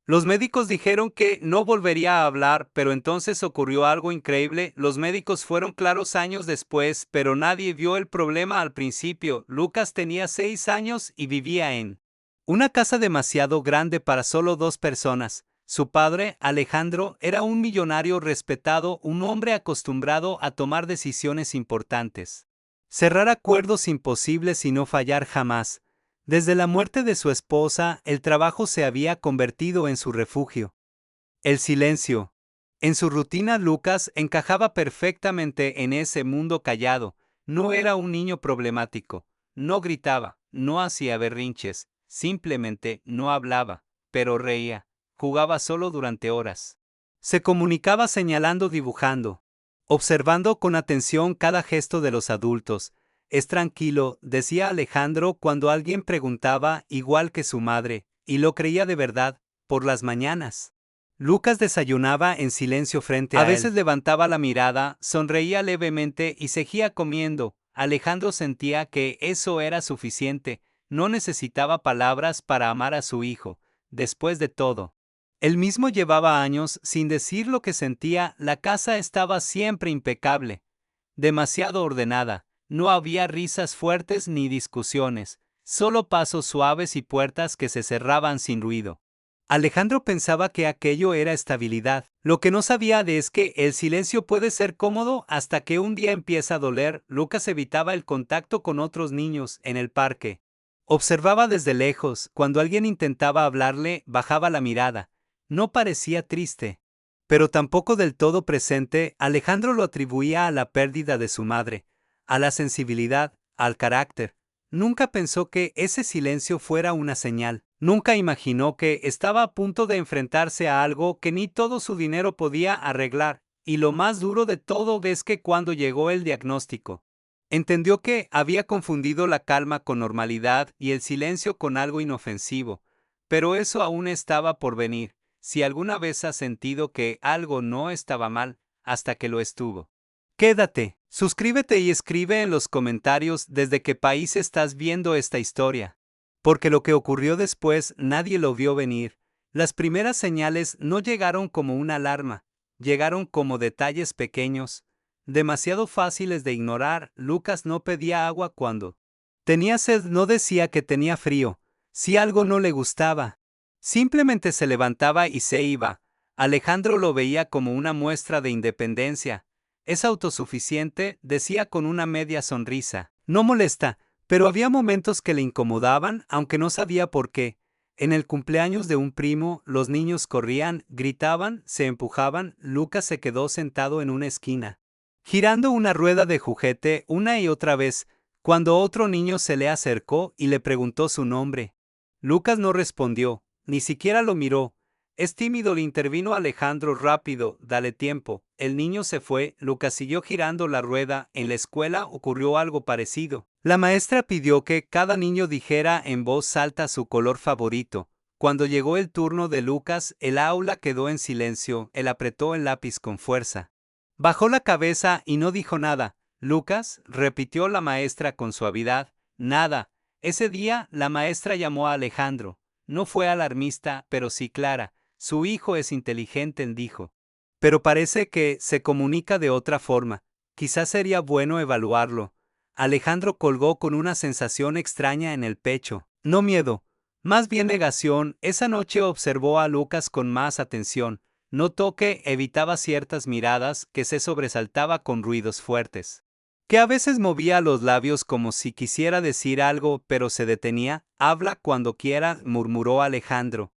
Los médicos dijeron que no volvería a hablar, pero entonces ocurrió algo increíble. Los médicos fueron claros años después, pero nadie vio el problema al principio. Lucas tenía 6 años y vivía en una casa demasiado grande para solo 2 personas. Su padre, Alejandro, era un millonario respetado, un hombre acostumbrado a tomar decisiones importantes, cerrar acuerdos imposibles y no fallar jamás. Desde la muerte de su esposa, el trabajo se había convertido en su refugio. El silencio. En su rutina, Lucas encajaba perfectamente en ese mundo callado. No era un niño problemático. No gritaba, no hacía berrinches, simplemente no hablaba, pero reía. Jugaba solo durante horas. Se comunicaba señalando, dibujando, observando con atención cada gesto de los adultos. Es tranquilo, decía Alejandro cuando alguien preguntaba, igual que su madre, y lo creía de verdad, por las mañanas. Lucas desayunaba en silencio frente a él. A veces levantaba la mirada, sonreía levemente y seguía comiendo. Alejandro sentía que eso era suficiente, no necesitaba palabras para amar a su hijo. Después de todo, él mismo llevaba años sin decir lo que sentía. La casa estaba siempre impecable, demasiado ordenada. No había risas fuertes ni discusiones, solo pasos suaves y puertas que se cerraban sin ruido. Alejandro pensaba que aquello era estabilidad. Lo que no sabía es que el silencio puede ser cómodo hasta que un día empieza a doler. Lucas evitaba el contacto con otros niños en el parque. Observaba desde lejos. Cuando alguien intentaba hablarle, bajaba la mirada. No parecía triste, pero tampoco del todo presente. Alejandro lo atribuía a la pérdida de su madre, a la sensibilidad, al carácter. Nunca pensó que ese silencio fuera una señal. Nunca imaginó que estaba a punto de enfrentarse a algo que ni todo su dinero podía arreglar. Y lo más duro de todo es que cuando llegó el diagnóstico, entendió que había confundido la calma con normalidad y el silencio con algo inofensivo. Pero eso aún estaba por venir. Si alguna vez has sentido que algo no estaba mal, hasta que lo estuvo. Quédate, suscríbete y escribe en los comentarios desde qué país estás viendo esta historia. Porque lo que ocurrió después nadie lo vio venir. Las primeras señales no llegaron como una alarma, llegaron como detalles pequeños, demasiado fáciles de ignorar. Lucas no pedía agua cuando tenía sed, no decía que tenía frío. Si algo no le gustaba, simplemente se levantaba y se iba. Alejandro lo veía como una muestra de independencia. Es autosuficiente, decía con una media sonrisa. No molesta, pero había momentos que le incomodaban, aunque no sabía por qué. En el cumpleaños de un primo, los niños corrían, gritaban, se empujaban. Lucas se quedó sentado en una esquina, girando una rueda de juguete una y otra vez, cuando otro niño se le acercó y le preguntó su nombre. Lucas no respondió, ni siquiera lo miró. Es tímido, le intervino Alejandro rápido, dale tiempo. El niño se fue, Lucas siguió girando la rueda. En la escuela ocurrió algo parecido. La maestra pidió que cada niño dijera en voz alta su color favorito. Cuando llegó el turno de Lucas, el aula quedó en silencio. Él apretó el lápiz con fuerza. Bajó la cabeza y no dijo nada. Lucas, repitió la maestra con suavidad. Nada. Ese día, la maestra llamó a Alejandro. No fue alarmista, pero sí clara. Su hijo es inteligente, dijo. Pero parece que se comunica de otra forma. Quizás sería bueno evaluarlo. Alejandro colgó con una sensación extraña en el pecho. No miedo, más bien negación. Esa noche observó a Lucas con más atención. Notó que evitaba ciertas miradas, que se sobresaltaba con ruidos fuertes, que a veces movía los labios como si quisiera decir algo, pero se detenía. Habla cuando quiera, murmuró Alejandro.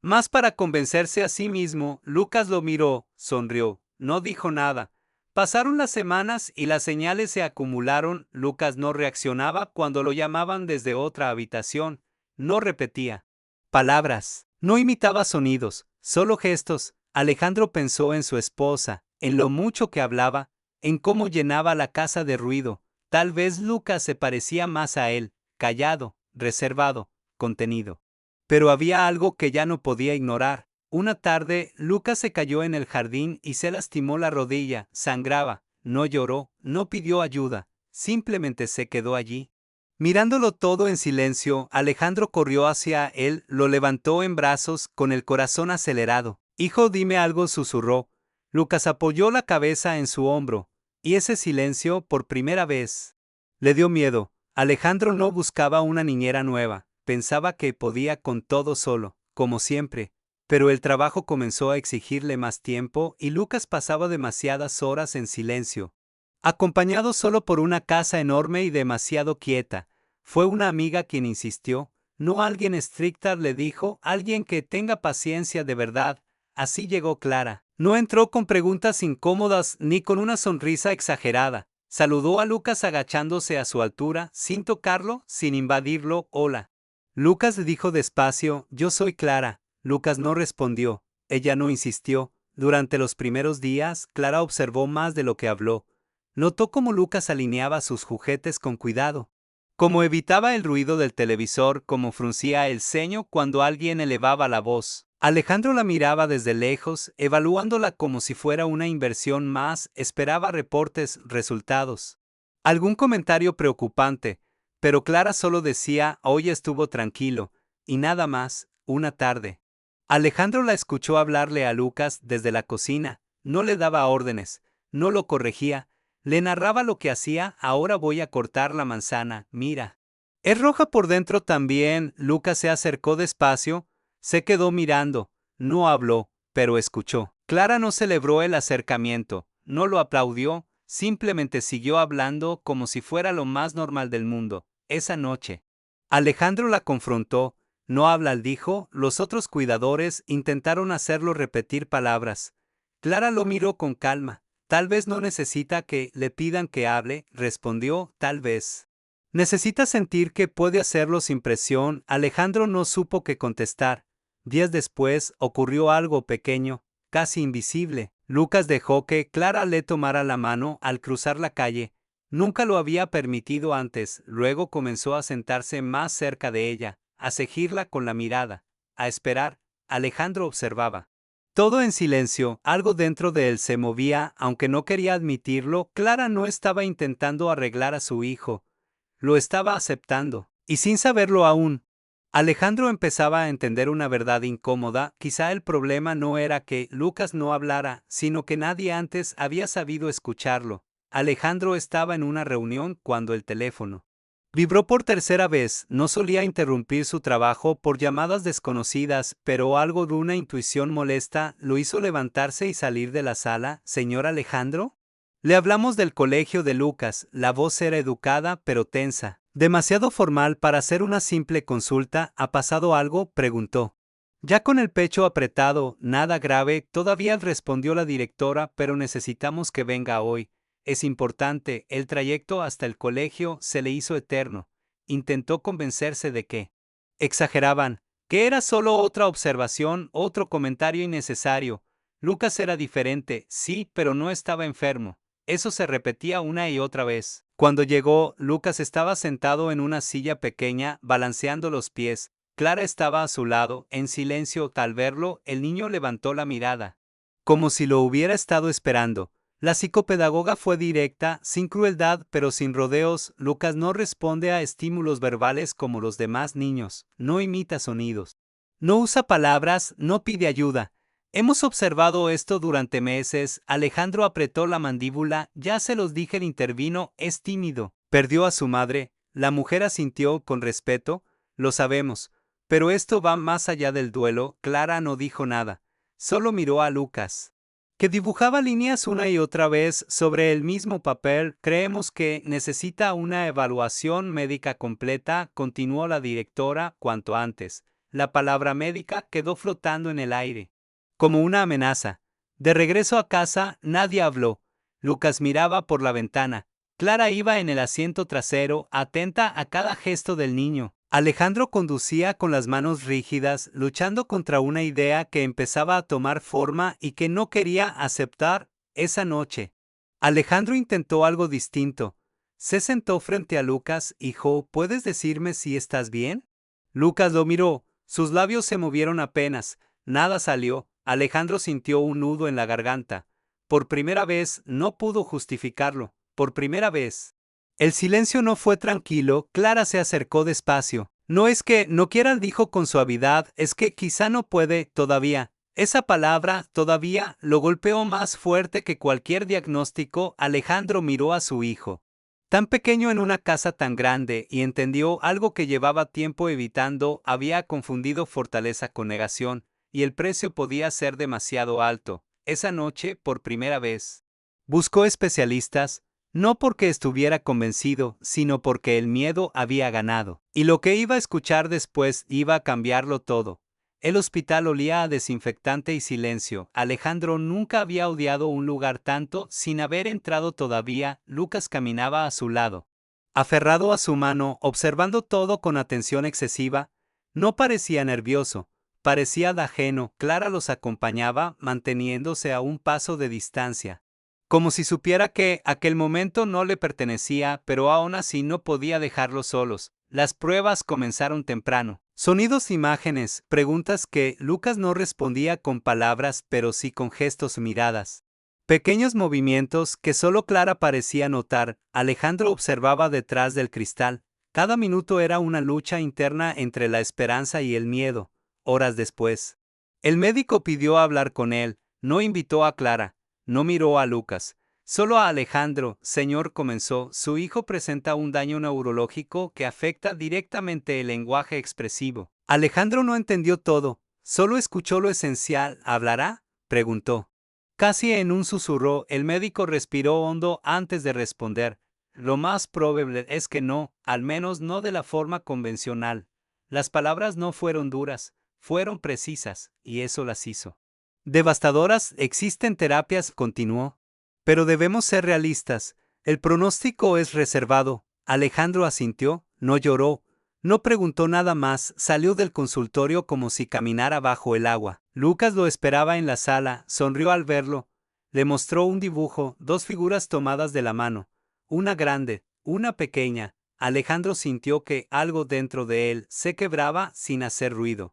Más para convencerse a sí mismo. Lucas lo miró, sonrió, no dijo nada. Pasaron las semanas y las señales se acumularon. Lucas no reaccionaba cuando lo llamaban desde otra habitación. No repetía palabras, no imitaba sonidos, solo gestos. Alejandro pensó en su esposa, en lo mucho que hablaba, en cómo llenaba la casa de ruido. Tal vez Lucas se parecía más a él, callado, reservado, contenido. Pero había algo que ya no podía ignorar. Una tarde, Lucas se cayó en el jardín y se lastimó la rodilla. Sangraba. No lloró, no pidió ayuda, simplemente se quedó allí. Mirándolo todo en silencio, Alejandro corrió hacia él, lo levantó en brazos, con el corazón acelerado. Hijo, dime algo, susurró. Lucas apoyó la cabeza en su hombro, y ese silencio, por primera vez, le dio miedo. Alejandro no buscaba una niñera nueva, pensaba que podía con todo solo, como siempre. Pero el trabajo comenzó a exigirle más tiempo y Lucas pasaba demasiadas horas en silencio, acompañado solo por una casa enorme y demasiado quieta. Fue una amiga quien insistió, no alguien estricta, le dijo, alguien que tenga paciencia de verdad. Así llegó Clara. No entró con preguntas incómodas ni con una sonrisa exagerada. Saludó a Lucas agachándose a su altura, sin tocarlo, sin invadirlo. Hola. Lucas dijo despacio, yo soy Clara. Lucas no respondió. Ella no insistió. Durante los primeros días, Clara observó más de lo que habló. Notó cómo Lucas alineaba sus juguetes con cuidado, cómo evitaba el ruido del televisor, cómo fruncía el ceño cuando alguien elevaba la voz. Alejandro la miraba desde lejos, evaluándola como si fuera una inversión más, esperaba reportes, resultados, algún comentario preocupante, pero Clara solo decía, hoy estuvo tranquilo, y nada más. Una tarde, Alejandro la escuchó hablarle a Lucas desde la cocina, no le daba órdenes, no lo corregía, le narraba lo que hacía. Ahora voy a cortar la manzana, mira. Es roja por dentro también. Lucas se acercó despacio, se quedó mirando, no habló, pero escuchó. Clara no celebró el acercamiento, no lo aplaudió, simplemente siguió hablando como si fuera lo más normal del mundo. Esa noche, Alejandro la confrontó. No habla, dijo. Los otros cuidadores intentaron hacerlo repetir palabras. Clara lo miró con calma. Tal vez no necesita que le pidan que hable, respondió, tal vez. Necesita sentir que puede hacerlo sin presión. Alejandro no supo qué contestar. Días después ocurrió algo pequeño, casi invisible. Lucas dejó que Clara le tomara la mano al cruzar la calle. Nunca lo había permitido antes. Luego comenzó a sentarse más cerca de ella, a seguirla con la mirada, a esperar. Alejandro observaba. Todo en silencio, algo dentro de él se movía, aunque no quería admitirlo. Clara no estaba intentando arreglar a su hijo, lo estaba aceptando, y sin saberlo aún. Alejandro empezaba a entender una verdad incómoda. Quizá el problema no era que Lucas no hablara, sino que nadie antes había sabido escucharlo. Alejandro estaba en una reunión cuando el teléfono vibró por tercera vez. No solía interrumpir su trabajo por llamadas desconocidas, pero algo de una intuición molesta lo hizo levantarse y salir de la sala. ¿Señor Alejandro? Le hablamos del colegio de Lucas. La voz era educada pero tensa, demasiado formal para ser una simple consulta. ¿Ha pasado algo?, preguntó. Ya con el pecho apretado. Nada grave, todavía, respondió la directora, pero necesitamos que venga hoy. Es importante. El trayecto hasta el colegio se le hizo eterno. Intentó convencerse de que exageraban, que era solo otra observación, otro comentario innecesario. Lucas era diferente, sí, pero no estaba enfermo. Eso se repetía una y otra vez. Cuando llegó, Lucas estaba sentado en una silla pequeña, balanceando los pies. Clara estaba a su lado, en silencio. Al verlo, el niño levantó la mirada, como si lo hubiera estado esperando. La psicopedagoga fue directa, sin crueldad, pero sin rodeos. Lucas no responde a estímulos verbales como los demás niños, no imita sonidos, no usa palabras, no pide ayuda. Hemos observado esto durante meses. Alejandro apretó la mandíbula. Ya se los dije, intervino, es tímido. Perdió a su madre. La mujer asintió con respeto. Lo sabemos, pero esto va más allá del duelo. Clara no dijo nada, solo miró a Lucas, que dibujaba líneas una y otra vez sobre el mismo papel. Creemos que necesita una evaluación médica completa, continuó la directora, cuanto antes. La palabra médica quedó flotando en el aire, como una amenaza. De regreso a casa, nadie habló. Lucas miraba por la ventana. Clara iba en el asiento trasero, atenta a cada gesto del niño. Alejandro conducía con las manos rígidas, luchando contra una idea que empezaba a tomar forma y que no quería aceptar. Esa noche, Alejandro intentó algo distinto. Se sentó frente a Lucas. Hijo, ¿puedes decirme si estás bien? Lucas lo miró. Sus labios se movieron apenas. Nada salió. Alejandro sintió un nudo en la garganta. Por primera vez no pudo justificarlo. Por primera vez El silencio no fue tranquilo, Clara se acercó despacio. No es que no quiera, dijo con suavidad, es que quizá no puede, todavía. Esa palabra, todavía, lo golpeó más fuerte que cualquier diagnóstico. Alejandro miró a su hijo. Tan pequeño en una casa tan grande, y entendió algo que llevaba tiempo evitando, había confundido fortaleza con negación, y el precio podía ser demasiado alto. Esa noche, por primera vez, buscó especialistas, no porque estuviera convencido, sino porque el miedo había ganado. Y lo que iba a escuchar después iba a cambiarlo todo. El hospital olía a desinfectante y silencio. Alejandro nunca había odiado un lugar tanto. Sin haber entrado todavía, Lucas caminaba a su lado, aferrado a su mano, observando todo con atención excesiva. No parecía nervioso, parecía ajeno. Clara los acompañaba, manteniéndose a un paso de distancia, como si supiera que aquel momento no le pertenecía, pero aún así no podía dejarlos solos. Las pruebas comenzaron temprano. Sonidos, imágenes, preguntas que Lucas no respondía con palabras, pero sí con gestos, miradas. Pequeños movimientos que solo Clara parecía notar. Alejandro observaba detrás del cristal. Cada minuto era una lucha interna entre la esperanza y el miedo. Horas después, el médico pidió hablar con él. No invitó a Clara. No miró a Lucas, solo a Alejandro. Señor, comenzó, su hijo presenta un daño neurológico que afecta directamente el lenguaje expresivo. Alejandro no entendió todo, solo escuchó lo esencial. ¿Hablará?, preguntó. Casi en un susurro, el médico respiró hondo antes de responder. Lo más probable es que no, al menos no de la forma convencional. Las palabras no fueron duras, fueron precisas, y eso las hizo devastadoras. Existen terapias, continuó, pero debemos ser realistas. El pronóstico es reservado. Alejandro asintió, no lloró, no preguntó nada más, salió del consultorio como si caminara bajo el agua. Lucas lo esperaba en la sala, sonrió al verlo. Le mostró un dibujo, dos figuras tomadas de la mano, una grande, una pequeña. Alejandro sintió que algo dentro de él se quebraba sin hacer ruido.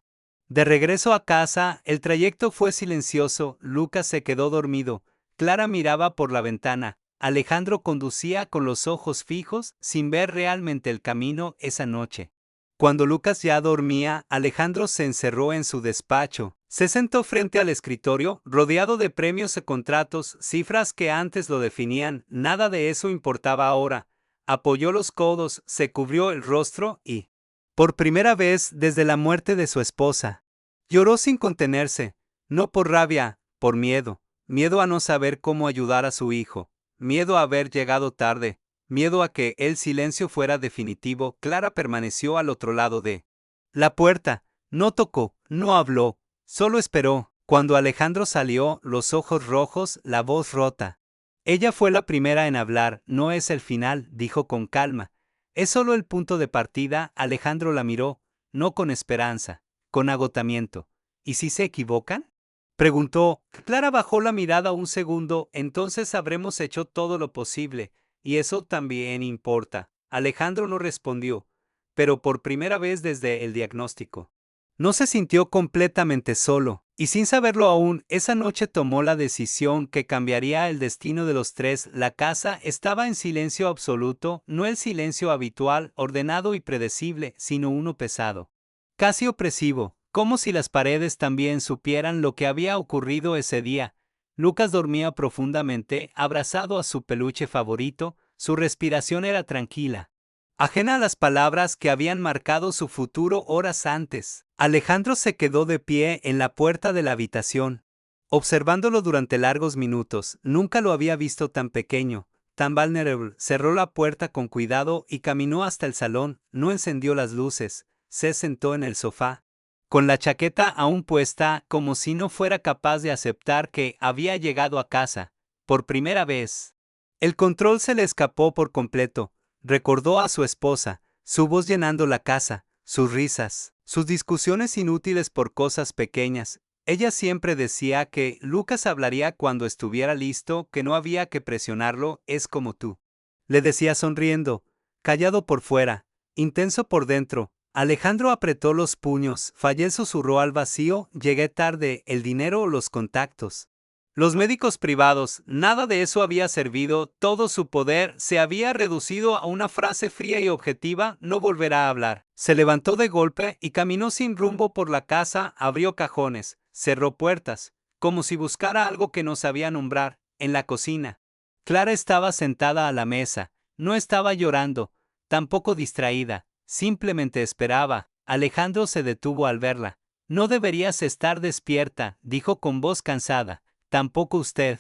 De regreso a casa, el trayecto fue silencioso. Lucas se quedó dormido. Clara miraba por la ventana. Alejandro conducía con los ojos fijos, sin ver realmente el camino esa noche. Cuando Lucas ya dormía, Alejandro se encerró en su despacho. Se sentó frente al escritorio, rodeado de premios y contratos, cifras que antes lo definían. Nada de eso importaba ahora. Apoyó los codos, se cubrió el rostro y, por primera vez desde la muerte de su esposa, lloró sin contenerse, no por rabia, por miedo. Miedo a no saber cómo ayudar a su hijo, miedo a haber llegado tarde, miedo a que el silencio fuera definitivo. Clara permaneció al otro lado de la puerta, no tocó, no habló, solo esperó. Cuando Alejandro salió, los ojos rojos, la voz rota. Ella fue la primera en hablar. No es el final, dijo con calma. Es solo el punto de partida. Alejandro la miró, no con esperanza, con agotamiento. ¿Y si se equivocan?, preguntó. Clara bajó la mirada un segundo. Entonces habremos hecho todo lo posible, y eso también importa. Alejandro no respondió, pero por primera vez desde el diagnóstico, no se sintió completamente solo, y sin saberlo aún, esa noche tomó la decisión que cambiaría el destino de los tres. La casa estaba en silencio absoluto, no el silencio habitual, ordenado y predecible, sino uno pesado, casi opresivo, como si las paredes también supieran lo que había ocurrido ese día. Lucas dormía profundamente, abrazado a su peluche favorito. Su respiración era tranquila, ajena a las palabras que habían marcado su futuro horas antes. Alejandro se quedó de pie en la puerta de la habitación, observándolo durante largos minutos. Nunca lo había visto tan pequeño, tan vulnerable. Cerró la puerta con cuidado y caminó hasta el salón. No encendió las luces. Se sentó en el sofá, con la chaqueta aún puesta, como si no fuera capaz de aceptar que había llegado a casa por primera vez. El control se le escapó por completo. Recordó a su esposa, su voz llenando la casa, sus risas, sus discusiones inútiles por cosas pequeñas. Ella siempre decía que Lucas hablaría cuando estuviera listo, que no había que presionarlo. Es como tú, le decía sonriendo, callado por fuera, intenso por dentro. Alejandro apretó los puños. Fallé, susurró al vacío. Llegué tarde. ¿El dinero o los contactos? Los médicos privados, nada de eso había servido, todo su poder se había reducido a una frase fría y objetiva: no volverá a hablar. Se levantó de golpe y caminó sin rumbo por la casa, abrió cajones, cerró puertas, como si buscara algo que no sabía nombrar, en la cocina. Clara estaba sentada a la mesa, no estaba llorando, tampoco distraída, simplemente esperaba. Alejandro se detuvo al verla. No deberías estar despierta, dijo con voz cansada. Tampoco usted,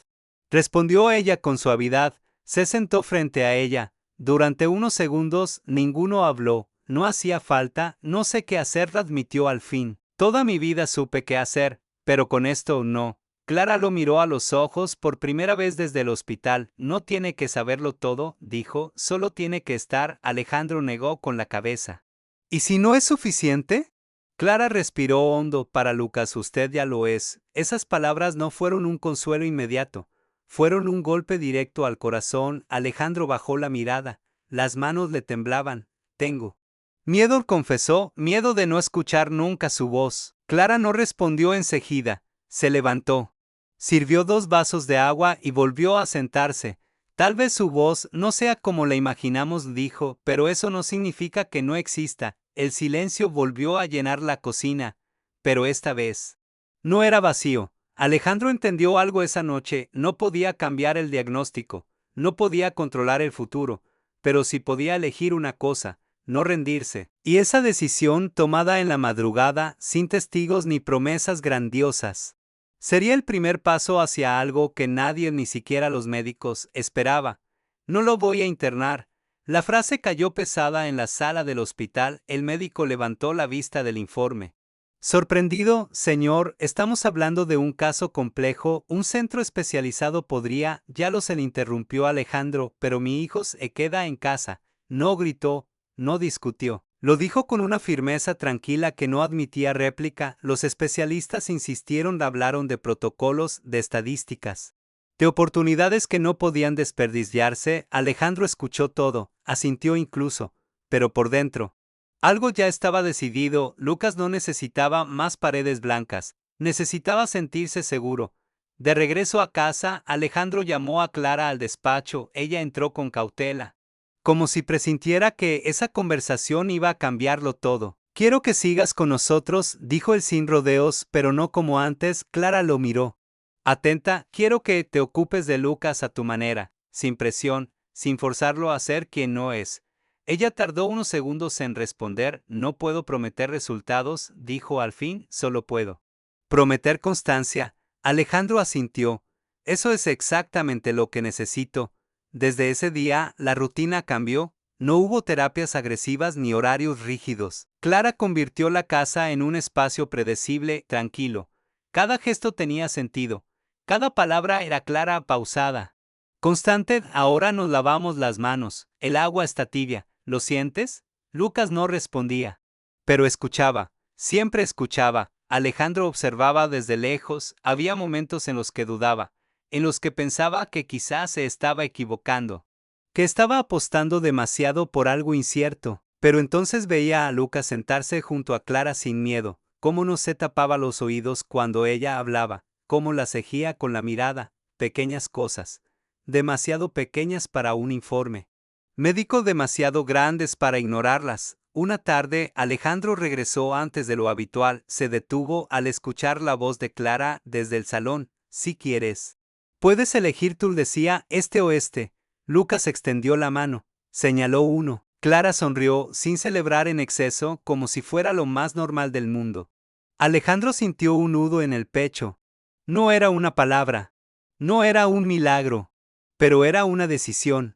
respondió ella con suavidad. Se sentó frente a ella. Durante unos segundos ninguno habló. No hacía falta, no sé qué hacer, admitió al fin. Toda mi vida supe qué hacer, pero con esto no. Clara lo miró a los ojos por primera vez desde el hospital. No tiene que saberlo todo, dijo, solo tiene que estar. Alejandro negó con la cabeza. ¿Y si no es suficiente? Clara respiró hondo. Para Lucas usted ya lo es. Esas palabras no fueron un consuelo inmediato, fueron un golpe directo al corazón. Alejandro bajó la mirada, las manos le temblaban. Tengo miedo, confesó, miedo de no escuchar nunca su voz. Clara no respondió enseguida, se levantó, sirvió 2 vasos de agua y volvió a sentarse. Tal vez su voz no sea como la imaginamos, dijo, pero eso no significa que no exista. El silencio volvió a llenar la cocina, pero esta vez no era vacío. Alejandro entendió algo esa noche: no podía cambiar el diagnóstico, no podía controlar el futuro, pero sí podía elegir una cosa: no rendirse. Y esa decisión, tomada en la madrugada, sin testigos ni promesas grandiosas, sería el primer paso hacia algo que nadie, ni siquiera los médicos, esperaba. No lo voy a internar. La frase cayó pesada en la sala del hospital. El médico levantó la vista del informe. Sorprendido, señor, estamos hablando de un caso complejo. Un centro especializado podría. Ya lo se le interrumpió Alejandro, pero mi hijo se queda en casa. No gritó, no discutió. Lo dijo con una firmeza tranquila que no admitía réplica. Los especialistas insistieron, hablaron de protocolos, de estadísticas, de oportunidades que no podían desperdiciarse. Alejandro escuchó todo, asintió incluso, pero por dentro algo ya estaba decidido. Lucas no necesitaba más paredes blancas, necesitaba sentirse seguro. De regreso a casa, Alejandro llamó a Clara al despacho. Ella entró con cautela, como si presintiera que esa conversación iba a cambiarlo todo. Quiero que sigas con nosotros, dijo él sin rodeos, pero no como antes. Clara lo miró atenta. Quiero que te ocupes de Lucas a tu manera, sin presión, sin forzarlo a ser quien no es. Ella tardó unos segundos en responder. No puedo prometer resultados, dijo al fin, solo puedo prometer constancia. Alejandro asintió. Eso es exactamente lo que necesito. Desde ese día, la rutina cambió. No hubo terapias agresivas ni horarios rígidos. Clara convirtió la casa en un espacio predecible, tranquilo. Cada gesto tenía sentido. Cada palabra era clara, pausada, constante. Ahora nos lavamos las manos. El agua está tibia. ¿Lo sientes? Lucas no respondía, pero escuchaba. Siempre escuchaba. Alejandro observaba desde lejos. Había momentos en los que dudaba, en los que pensaba que quizás se estaba equivocando, que estaba apostando demasiado por algo incierto. Pero entonces veía a Lucas sentarse junto a Clara sin miedo, cómo no se tapaba los oídos cuando ella hablaba, cómo la seguía con la mirada. Pequeñas cosas, demasiado pequeñas para un informe médico, demasiado grandes para ignorarlas. Una tarde, Alejandro regresó antes de lo habitual. Se detuvo al escuchar la voz de Clara desde el salón. Si quieres, puedes elegir tú, decía, este o este. Lucas extendió la mano, señaló uno. Clara sonrió, sin celebrar en exceso, como si fuera lo más normal del mundo. Alejandro sintió un nudo en el pecho. No era una palabra, no era un milagro, pero era una decisión.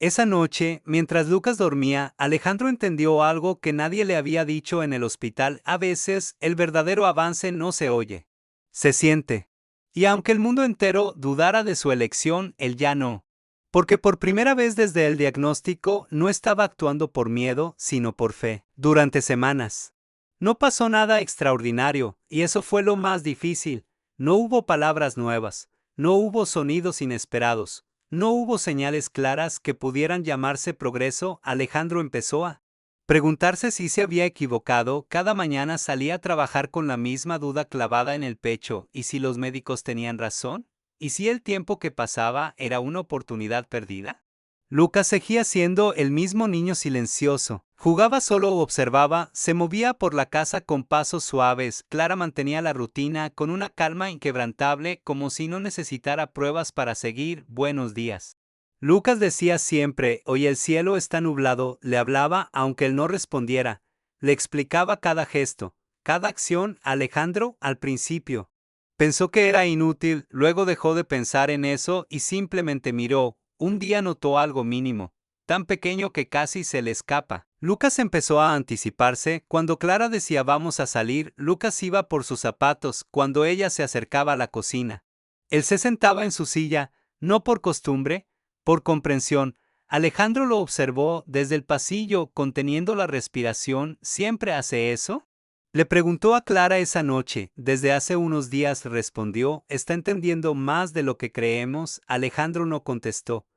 Esa noche, mientras Lucas dormía, Alejandro entendió algo que nadie le había dicho en el hospital. A veces, el verdadero avance no se oye, se siente. Y aunque el mundo entero dudara de su elección, él ya no. Porque por primera vez desde el diagnóstico, no estaba actuando por miedo, sino por fe. Durante semanas no pasó nada extraordinario, y eso fue lo más difícil. No hubo palabras nuevas, no hubo sonidos inesperados, no hubo señales claras que pudieran llamarse progreso. Alejandro empezó a preguntarse si se había equivocado. Cada mañana salía a trabajar con la misma duda clavada en el pecho. ¿Y si los médicos tenían razón? ¿Y si el tiempo que pasaba era una oportunidad perdida? Lucas seguía siendo el mismo niño silencioso. Jugaba solo o observaba, se movía por la casa con pasos suaves. Clara mantenía la rutina con una calma inquebrantable, como si no necesitara pruebas para seguir. Buenos días. Lucas decía siempre, hoy el cielo está nublado, le hablaba aunque él no respondiera. Le explicaba cada gesto, cada acción a Alejandro al principio. Pensó que era inútil, luego dejó de pensar en eso y simplemente miró. Un día notó algo mínimo, tan pequeño que casi se le escapa. Lucas empezó a anticiparse. Cuando Clara decía vamos a salir, Lucas iba por sus zapatos cuando ella se acercaba a la cocina. Él se sentaba en su silla, no por costumbre, por comprensión. Alejandro lo observó desde el pasillo, conteniendo la respiración. ¿Siempre hace eso? Le preguntó a Clara esa noche. Desde hace unos días respondió, está entendiendo más de lo que creemos. Alejandro no contestó.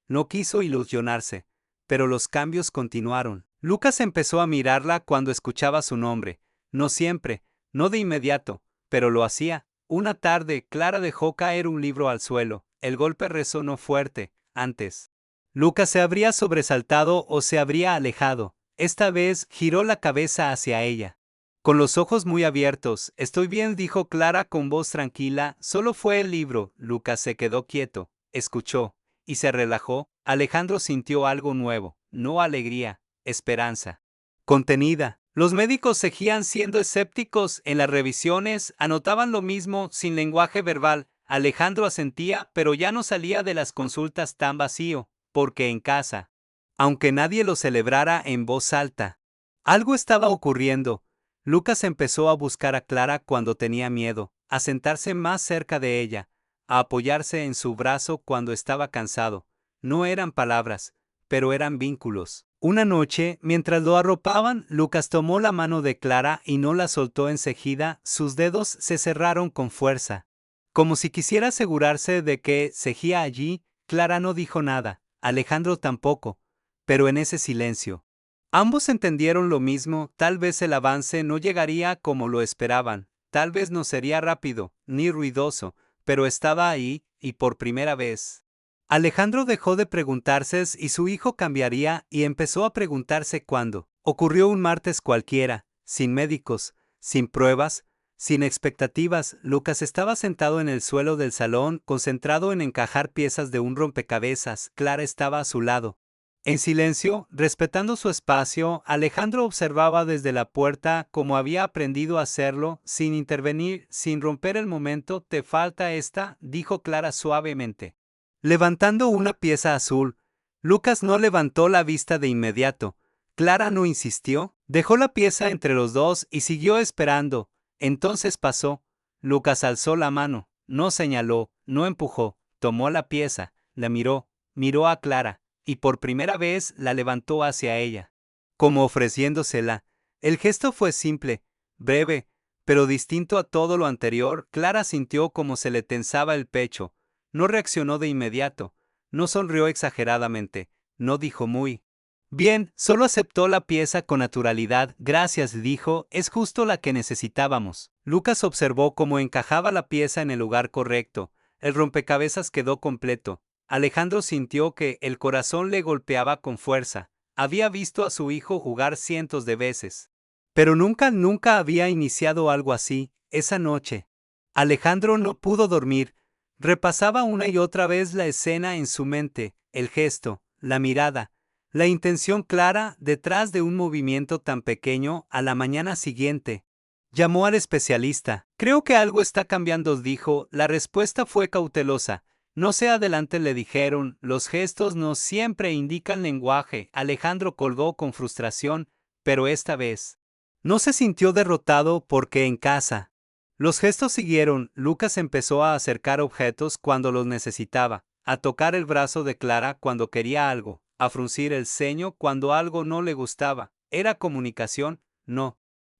No quiso ilusionarse, pero los cambios continuaron. Lucas empezó a mirarla cuando escuchaba su nombre. No siempre, no de inmediato, pero lo hacía. Una tarde, Clara dejó caer un libro al suelo. El golpe resonó fuerte. Antes, Lucas se habría sobresaltado o se habría alejado. Esta vez giró la cabeza hacia ella. Con los ojos muy abiertos, estoy bien, dijo Clara con voz tranquila, solo fue el libro. Lucas se quedó quieto, escuchó, y se relajó. Alejandro sintió algo nuevo, no alegría, esperanza. Contenida. Los médicos seguían siendo escépticos en las revisiones, anotaban lo mismo sin lenguaje verbal. Alejandro asentía, pero ya no salía de las consultas tan vacío, porque en casa, aunque nadie lo celebrara en voz alta, algo estaba ocurriendo. Lucas empezó a buscar a Clara cuando tenía miedo, a sentarse más cerca de ella, a apoyarse en su brazo cuando estaba cansado. No eran palabras, pero eran vínculos. Una noche, mientras lo arropaban, Lucas tomó la mano de Clara y no la soltó enseguida. Sus dedos se cerraron con fuerza, como si quisiera asegurarse de que seguía allí. Clara no dijo nada, Alejandro tampoco, pero en ese silencio, ambos entendieron lo mismo. Tal vez el avance no llegaría como lo esperaban, tal vez no sería rápido, ni ruidoso, pero estaba ahí, y por primera vez. Alejandro dejó de preguntarse si su hijo cambiaría y empezó a preguntarse cuándo. Ocurrió un martes cualquiera, sin médicos, sin pruebas, sin expectativas. Lucas estaba sentado en el suelo del salón, concentrado en encajar piezas de un rompecabezas. Clara estaba a su lado. En silencio, respetando su espacio, Alejandro observaba desde la puerta como había aprendido a hacerlo, sin intervenir, sin romper el momento. Te falta esta, dijo Clara suavemente, levantando una pieza azul. Lucas no levantó la vista de inmediato. Clara no insistió, dejó la pieza entre los dos y siguió esperando. Entonces pasó. Lucas alzó la mano, no señaló, no empujó, tomó la pieza, la miró a Clara, y por primera vez la levantó hacia ella, como ofreciéndosela. El gesto fue simple, breve, pero distinto a todo lo anterior. Clara sintió como se le tensaba el pecho. No reaccionó de inmediato, no sonrió exageradamente, no dijo muy bien, solo aceptó la pieza con naturalidad. Gracias, dijo, es justo la que necesitábamos. Lucas observó cómo encajaba la pieza en el lugar correcto. El rompecabezas quedó completo. Alejandro sintió que el corazón le golpeaba con fuerza. Había visto a su hijo jugar cientos de veces, pero nunca había iniciado algo así. Esa noche, Alejandro no pudo dormir. Repasaba una y otra vez la escena en su mente, el gesto, la mirada, la intención clara detrás de un movimiento tan pequeño. A la mañana siguiente, llamó al especialista. Creo que algo está cambiando, dijo. La respuesta fue cautelosa. No se adelante, le dijeron, los gestos no siempre indican lenguaje. Alejandro colgó con frustración, pero esta vez no se sintió derrotado porque en casa los gestos siguieron. Lucas empezó a acercar objetos cuando los necesitaba, a tocar el brazo de Clara cuando quería algo, a fruncir el ceño cuando algo no le gustaba. Era comunicación, no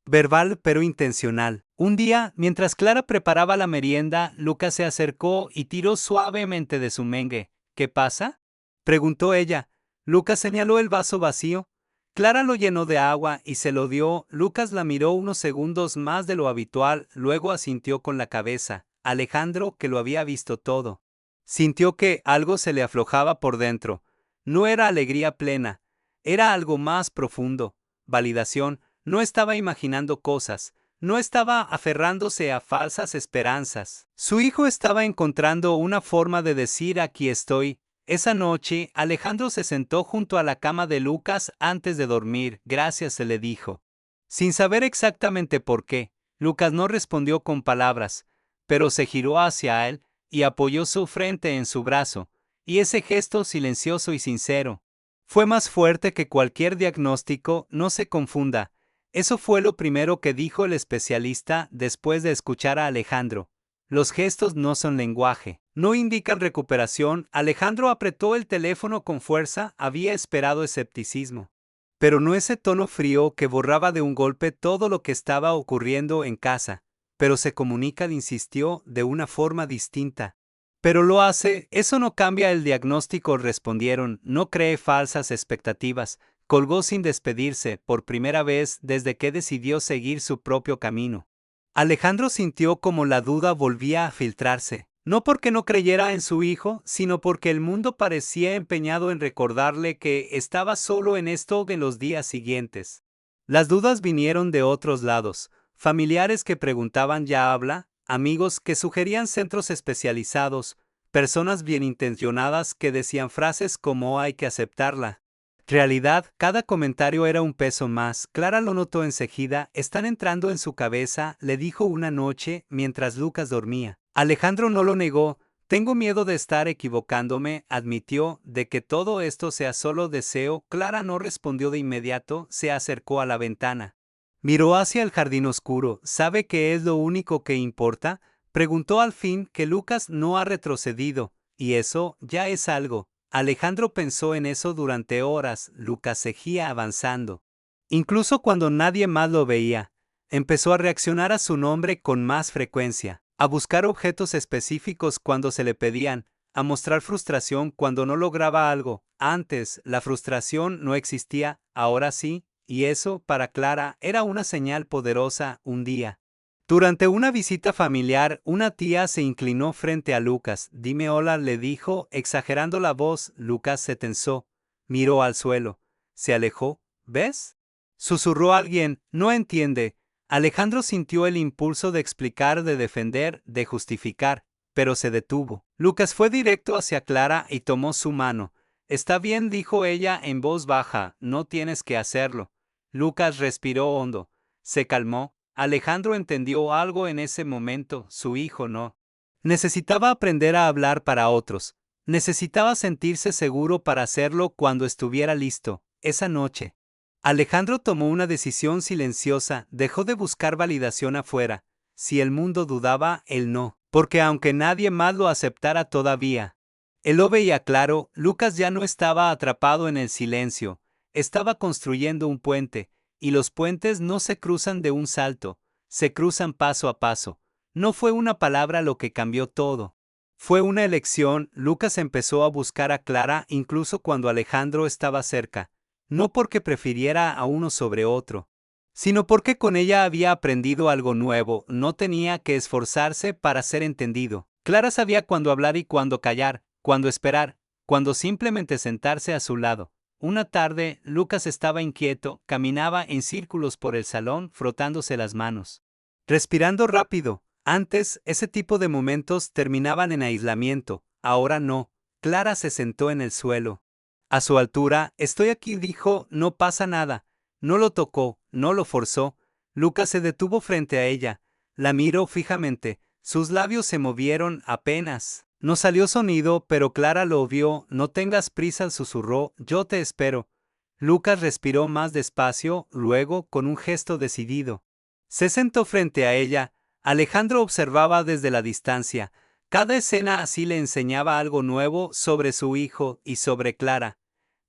verbal, pero intencional. Un día, mientras Clara preparaba la merienda, Lucas se acercó y tiró suavemente de su mengue. ¿Qué pasa?, preguntó ella. Lucas señaló el vaso vacío. Clara lo llenó de agua y se lo dio. Lucas la miró unos segundos más de lo habitual, luego asintió con la cabeza. Alejandro, que lo había visto todo. Sintió que algo se le aflojaba por dentro. No era alegría plena, era algo más profundo, validación. No estaba imaginando cosas, no estaba aferrándose a falsas esperanzas. Su hijo estaba encontrando una forma de decir aquí estoy. Esa noche, Alejandro se sentó junto a la cama de Lucas antes de dormir. Gracias, se le dijo. Sin saber exactamente por qué, Lucas no respondió con palabras, pero se giró hacia él y apoyó su frente en su brazo, y ese gesto silencioso y sincero fue más fuerte que cualquier diagnóstico. No se confunda. Eso fue lo primero que dijo el especialista después de escuchar a Alejandro. Los gestos no son lenguaje, no indican recuperación. Alejandro apretó el teléfono con fuerza, había esperado escepticismo. Pero no ese tono frío que borraba de un golpe todo lo que estaba ocurriendo en casa. Pero se comunica, insistió, de una forma distinta. Pero lo hace, eso no cambia el diagnóstico, respondieron, no cree falsas expectativas. Colgó sin despedirse, por primera vez desde que decidió seguir su propio camino. Alejandro sintió como la duda volvía a filtrarse, no porque no creyera en su hijo, sino porque el mundo parecía empeñado en recordarle que estaba solo en esto en los días siguientes. Las dudas vinieron de otros lados, familiares que preguntaban ¿ya habla?, amigos que sugerían centros especializados, personas bien intencionadas que decían frases como hay que aceptarla. Realidad, cada comentario era un peso más. Clara lo notó enseguida. Están entrando en su cabeza, le dijo una noche mientras Lucas dormía. Alejandro no lo negó. Tengo miedo de estar equivocándome, admitió, de que todo esto sea solo deseo. Clara no respondió de inmediato, se acercó a la ventana. Miró hacia el jardín oscuro. ¿Sabe qué es lo único que importa? Preguntó al fin. Que Lucas no ha retrocedido, y eso ya es algo. Alejandro pensó en eso durante horas. Lucas seguía avanzando. Incluso cuando nadie más lo veía, empezó a reaccionar a su nombre con más frecuencia, a buscar objetos específicos cuando se le pedían, a mostrar frustración cuando no lograba algo. Antes, la frustración no existía, ahora sí, y eso, para Clara, era una señal poderosa. Un día, durante una visita familiar, una tía se inclinó frente a Lucas. Dime hola, le dijo, exagerando la voz. Lucas se tensó, miró al suelo, se alejó. ¿Ves?, susurró alguien. No entiende. Alejandro sintió el impulso de explicar, de defender, de justificar, pero se detuvo. Lucas fue directo hacia Clara y tomó su mano. Está bien, dijo ella en voz baja, no tienes que hacerlo. Lucas respiró hondo, se calmó. Alejandro entendió algo en ese momento, su hijo no. Necesitaba aprender a hablar para otros. Necesitaba sentirse seguro para hacerlo cuando estuviera listo. Esa noche, Alejandro tomó una decisión silenciosa, dejó de buscar validación afuera. Si el mundo dudaba, él no, porque aunque nadie más lo aceptara todavía, él lo veía claro. Lucas ya no estaba atrapado en el silencio, estaba construyendo un puente, y los puentes no se cruzan de un salto, se cruzan paso a paso. No fue una palabra lo que cambió todo. Fue una elección. Lucas empezó a buscar a Clara incluso cuando Alejandro estaba cerca. No porque prefiriera a uno sobre otro, sino porque con ella había aprendido algo nuevo. No tenía que esforzarse para ser entendido. Clara sabía cuándo hablar y cuándo callar, cuándo esperar, cuándo simplemente sentarse a su lado. Una tarde, Lucas estaba inquieto, caminaba en círculos por el salón, frotándose las manos, respirando rápido. Antes, ese tipo de momentos terminaban en aislamiento, ahora no. Clara se sentó en el suelo. A su altura, estoy aquí, dijo, no pasa nada. No lo tocó, no lo forzó. Lucas se detuvo frente a ella, la miró fijamente, sus labios se movieron apenas. No salió sonido, pero Clara lo vio. No tengas prisa, susurró, yo te espero. Lucas respiró más despacio, luego, con un gesto decidido, se sentó frente a ella. Alejandro observaba desde la distancia. Cada escena así le enseñaba algo nuevo sobre su hijo y sobre Clara.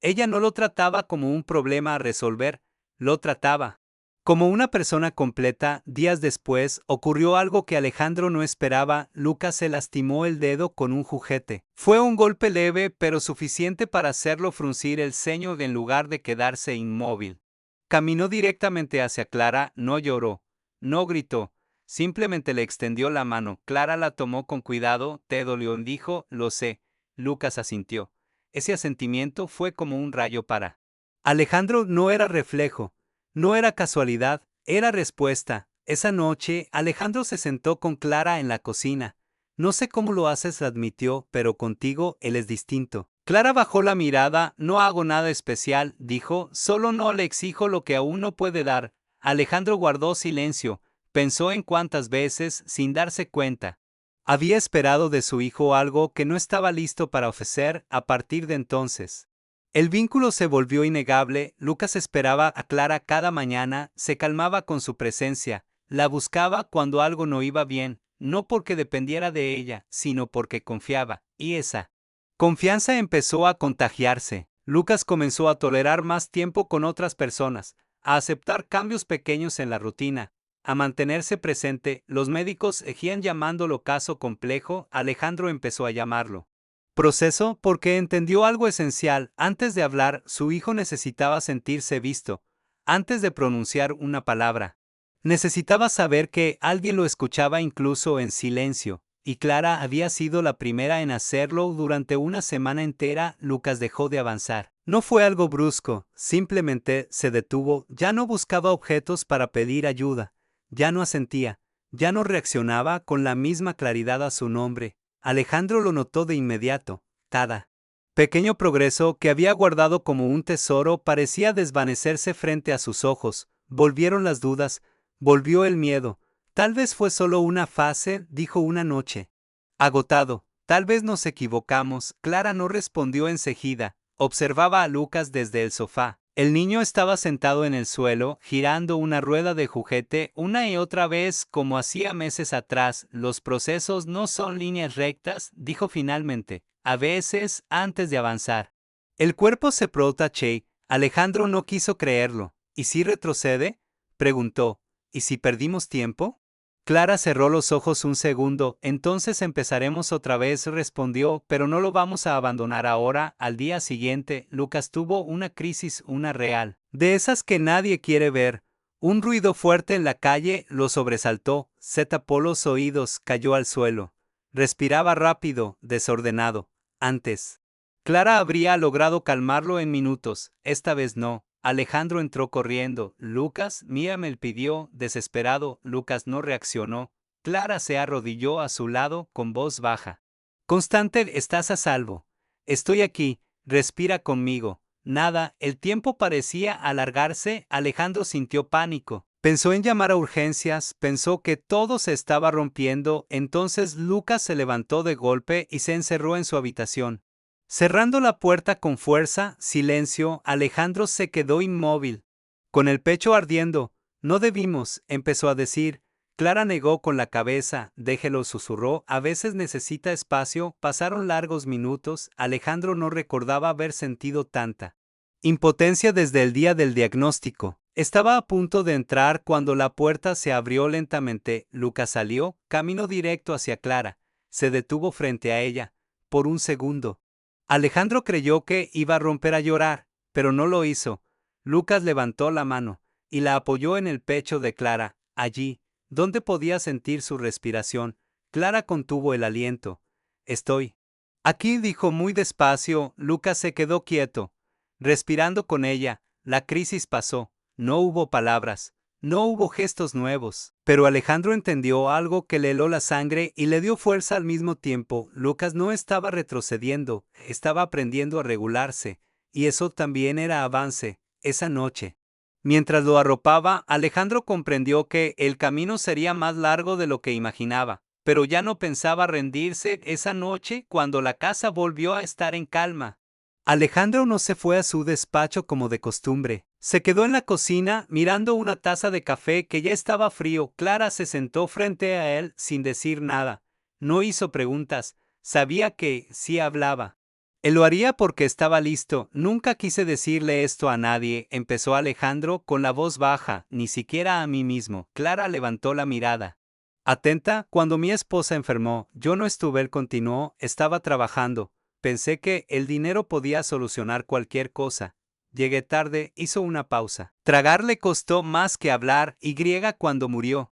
Ella no lo trataba como un problema a resolver, lo trataba como una persona completa. Días después, ocurrió algo que Alejandro no esperaba. Lucas se lastimó el dedo con un juguete. Fue un golpe leve, pero suficiente para hacerlo fruncir el ceño en lugar de quedarse inmóvil. Caminó directamente hacia Clara, no lloró, no gritó. Simplemente le extendió la mano. Clara la tomó con cuidado. ¿Te dolió? Dijo. Lo sé. Lucas asintió. Ese asentimiento fue como un rayo para Alejandro. No era reflejo, no era casualidad, era respuesta. Esa noche, Alejandro se sentó con Clara en la cocina. No sé cómo lo haces, admitió, pero contigo él es distinto. Clara bajó la mirada. No hago nada especial, dijo, solo no le exijo lo que aún no puede dar. Alejandro guardó silencio. Pensó en cuántas veces, sin darse cuenta, había esperado de su hijo algo que no estaba listo para ofrecer. A partir de entonces, el vínculo se volvió innegable. Lucas esperaba a Clara cada mañana, se calmaba con su presencia, la buscaba cuando algo no iba bien, no porque dependiera de ella, sino porque confiaba, y esa confianza empezó a contagiarse. Lucas comenzó a tolerar más tiempo con otras personas, a aceptar cambios pequeños en la rutina, a mantenerse presente. Los médicos seguían llamándolo caso complejo. Alejandro empezó a llamarlo proceso porque entendió algo esencial. Antes de hablar, su hijo necesitaba sentirse visto. Antes de pronunciar una palabra, necesitaba saber que alguien lo escuchaba incluso en silencio. Y Clara había sido la primera en hacerlo. Durante una semana entera, Lucas dejó de avanzar. No fue algo brusco, simplemente se detuvo. Ya no buscaba objetos para pedir ayuda. Ya no asentía, ya no reaccionaba con la misma claridad a su nombre. Alejandro lo notó de inmediato. Cada pequeño progreso que había guardado como un tesoro parecía desvanecerse frente a sus ojos. Volvieron las dudas, volvió el miedo. Tal vez fue solo una fase, dijo una noche. Agotado, tal vez nos equivocamos. Clara no respondió enseguida. Observaba a Lucas desde el sofá. El niño estaba sentado en el suelo, girando una rueda de juguete una y otra vez como hacía meses atrás. Los procesos no son líneas rectas, dijo finalmente. A veces, antes de avanzar, el cuerpo se protache. Alejandro no quiso creerlo. ¿Y si retrocede?, preguntó. ¿Y si perdimos tiempo? Clara cerró los ojos un segundo. Entonces empezaremos otra vez, respondió, pero no lo vamos a abandonar ahora. Al día siguiente, Lucas tuvo una crisis, una real, de esas que nadie quiere ver. Un ruido fuerte en la calle lo sobresaltó, se tapó los oídos, cayó al suelo. Respiraba rápido, desordenado. Antes, Clara habría logrado calmarlo en minutos, esta vez no. Alejandro entró corriendo. Lucas, Mía me pidió, desesperado. Lucas no reaccionó. Clara se arrodilló a su lado con voz baja. Constante, estás a salvo. Estoy aquí, respira conmigo. Nada, el tiempo parecía alargarse. Alejandro sintió pánico. Pensó en llamar a urgencias, pensó que todo se estaba rompiendo. Entonces Lucas se levantó de golpe y se encerró en su habitación. Cerrando la puerta con fuerza, silencio, Alejandro se quedó inmóvil, con el pecho ardiendo. No debimos, empezó a decir. Clara negó con la cabeza. Déjelo, susurró, a veces necesita espacio. Pasaron largos minutos. Alejandro no recordaba haber sentido tanta impotencia desde el día del diagnóstico. Estaba a punto de entrar cuando la puerta se abrió lentamente. Lucas salió, caminó directo hacia Clara. Se detuvo frente a ella. Por un segundo, Alejandro creyó que iba a romper a llorar, pero no lo hizo. Lucas levantó la mano y la apoyó en el pecho de Clara, allí, donde podía sentir su respiración. Clara contuvo el aliento. Estoy aquí, dijo muy despacio. Lucas se quedó quieto, respirando con ella. La crisis pasó. No hubo palabras. No hubo gestos nuevos, pero Alejandro entendió algo que le heló la sangre y le dio fuerza al mismo tiempo. Lucas no estaba retrocediendo, estaba aprendiendo a regularse, y eso también era avance. Esa noche, mientras lo arropaba, Alejandro comprendió que el camino sería más largo de lo que imaginaba, pero ya no pensaba rendirse. Esa noche, cuando la casa volvió a estar en calma, Alejandro no se fue a su despacho como de costumbre. Se quedó en la cocina mirando una taza de café que ya estaba frío. Clara se sentó frente a él sin decir nada. No hizo preguntas. Sabía que, si hablaba, él lo haría porque estaba listo. Nunca quise decirle esto a nadie, empezó Alejandro con la voz baja, ni siquiera a mí mismo. Clara levantó la mirada. Atenta, cuando mi esposa enfermó, yo no estuve, él continuó, estaba trabajando. Pensé que el dinero podía solucionar cualquier cosa. Llegué tarde, hizo una pausa. Tragar le costó más que hablar. Y cuando murió,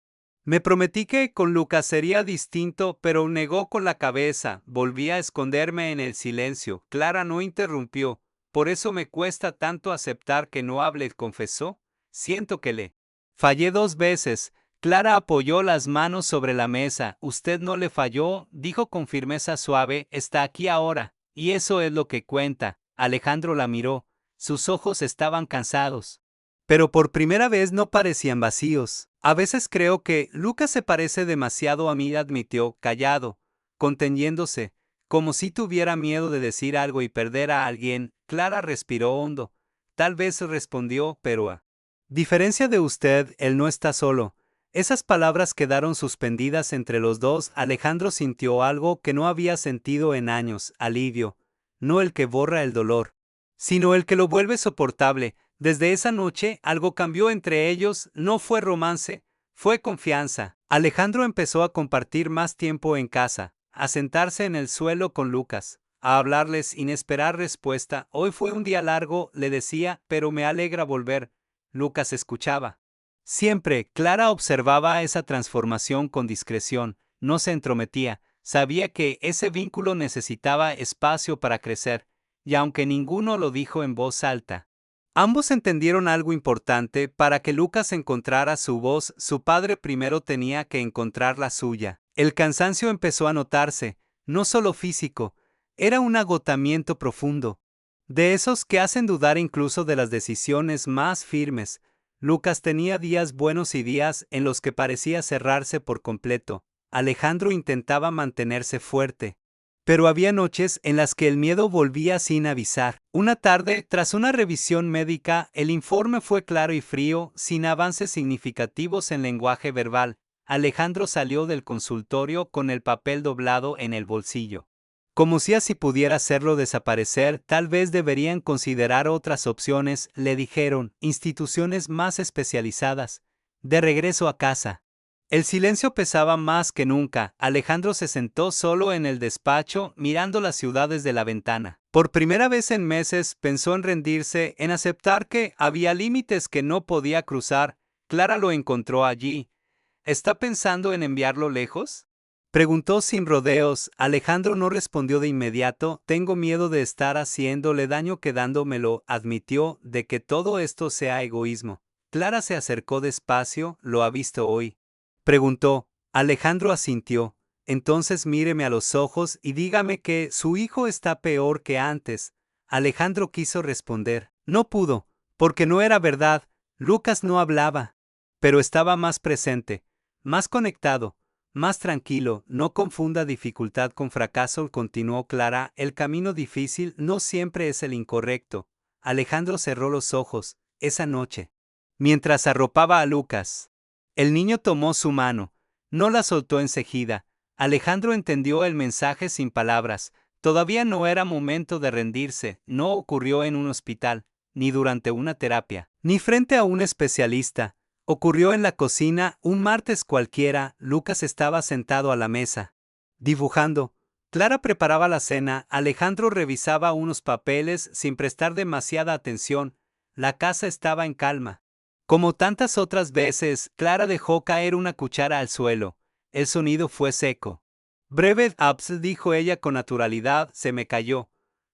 Me prometí que con Lucas sería distinto, pero negó con la cabeza. Volví a esconderme en el silencio. Clara no interrumpió. Por eso me cuesta tanto aceptar que no hable, confesó. Siento que le fallé 2 veces. Clara apoyó las manos sobre la mesa. Usted no le falló, dijo con firmeza suave, está aquí ahora. Y eso es lo que cuenta. Alejandro la miró. Sus ojos estaban cansados. Pero por primera vez no parecían vacíos. A veces creo que Lucas se parece demasiado a mí, admitió, callado, conteniéndose, como si tuviera miedo de decir algo y perder a alguien. Clara respiró hondo. Tal vez respondió, pero a diferencia de usted, él no está solo. Esas palabras quedaron suspendidas entre los dos. Alejandro sintió algo que no había sentido en años, alivio, no el que borra el dolor, sino el que lo vuelve soportable. Desde esa noche algo cambió entre ellos, no fue romance, fue confianza. Alejandro empezó a compartir más tiempo en casa, a sentarse en el suelo con Lucas, a hablarles sin esperar respuesta. Hoy fue un día largo, le decía, pero me alegra volver. Lucas escuchaba. Siempre, Clara observaba esa transformación con discreción, no se entrometía, sabía que ese vínculo necesitaba espacio para crecer, y aunque ninguno lo dijo en voz alta, ambos entendieron algo importante. Para que Lucas encontrara su voz, su padre primero tenía que encontrar la suya. El cansancio empezó a notarse, no solo físico, era un agotamiento profundo, de esos que hacen dudar incluso de las decisiones más firmes. Lucas tenía días buenos y días en los que parecía cerrarse por completo. Alejandro intentaba mantenerse fuerte, pero había noches en las que el miedo volvía sin avisar. Una tarde, tras una revisión médica, el informe fue claro y frío, sin avances significativos en lenguaje verbal. Alejandro salió del consultorio con el papel doblado en el bolsillo. Como si así pudiera hacerlo desaparecer, tal vez deberían considerar otras opciones, le dijeron, instituciones más especializadas. De regreso a casa. El silencio pesaba más que nunca. Alejandro se sentó solo en el despacho, mirando la ciudad desde la ventana. Por primera vez en meses pensó en rendirse, en aceptar que había límites que no podía cruzar. Clara lo encontró allí. ¿Está pensando en enviarlo lejos?, preguntó sin rodeos. Alejandro no respondió de inmediato. Tengo miedo de estar haciéndole daño quedándomelo, admitió, de que todo esto sea egoísmo. Clara se acercó despacio. ¿Lo ha visto hoy?, preguntó. Alejandro asintió. Entonces míreme a los ojos y dígame que su hijo está peor que antes. Alejandro quiso responder. No pudo, porque no era verdad. Lucas no hablaba, pero estaba más presente, más conectado, más tranquilo. No confunda dificultad con fracaso, continuó Clara. El camino difícil no siempre es el incorrecto. Alejandro cerró los ojos. Esa noche, mientras arropaba a Lucas, el niño tomó su mano. No la soltó enseguida. Alejandro entendió el mensaje sin palabras. Todavía no era momento de rendirse. No ocurrió en un hospital, ni durante una terapia, ni frente a un especialista. Ocurrió en la cocina, un martes cualquiera. Lucas estaba sentado a la mesa, dibujando. Clara preparaba la cena. Alejandro revisaba unos papeles sin prestar demasiada atención. La casa estaba en calma. Como tantas otras veces, Clara dejó caer una cuchara al suelo. El sonido fue seco. Breve, abs, dijo ella con naturalidad, se me cayó.